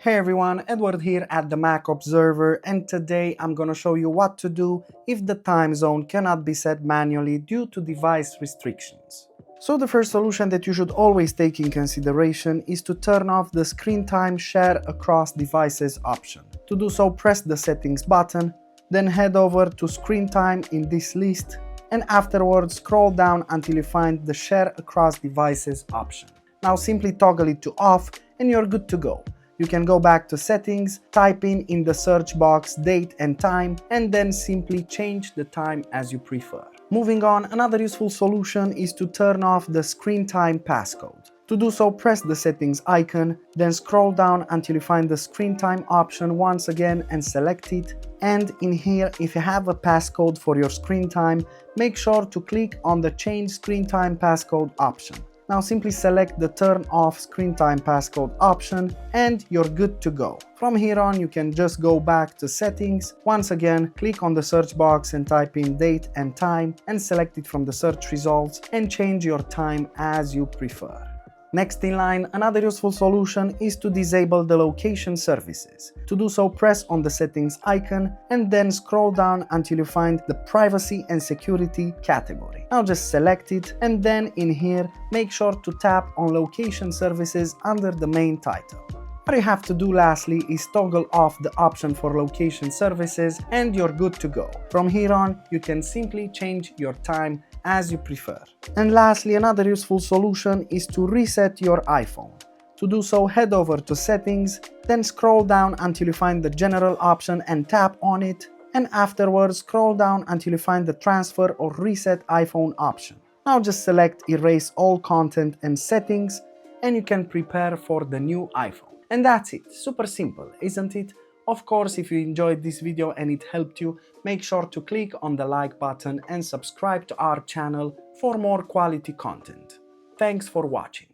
Hey everyone, Edward here at the Mac Observer, and today I'm gonna show you what to do if the time zone cannot be set manually due to device restrictions. So the first solution that you should always take in consideration is to turn off the screen time share across devices option. To do so, press the settings button, then head over to screen time in this list, and afterwards scroll down until you find the share across devices option. Now simply toggle it to off and you're good to go. You can go back to settings, type in the search box date and time, and then simply change the time as you prefer. Moving on, another useful solution is to turn off the screen time passcode. To do so, press the settings icon, then scroll down until you find the screen time option once again and select it. And in here, if you have a passcode for your screen time, make sure to click on the change screen time passcode option. Now simply select the turn off screen time passcode option and you're good to go. From here on you can just go back to settings, once again click on the search box and type in date and time and select it from the search results and change your time as you prefer. Next in line, another useful solution is to disable the location services. To do so, press on the settings icon and then scroll down until you find the privacy and security category. Now just select it and then in here, make sure to tap on location services under the main title. What you have to do lastly is toggle off the option for location services and you're good to go. From here on, you can simply change your time as you prefer. And lastly, another useful solution is to reset your iPhone. To do so, head over to settings, then scroll down until you find the general option and tap on it, and afterwards scroll down until you find the transfer or reset iPhone option. Now just select erase all content and settings and you can prepare for the new iPhone. And that's it, super simple, isn't it? Of course, if you enjoyed this video and it helped you, make sure to click on the like button and subscribe to our channel for more quality content. Thanks for watching.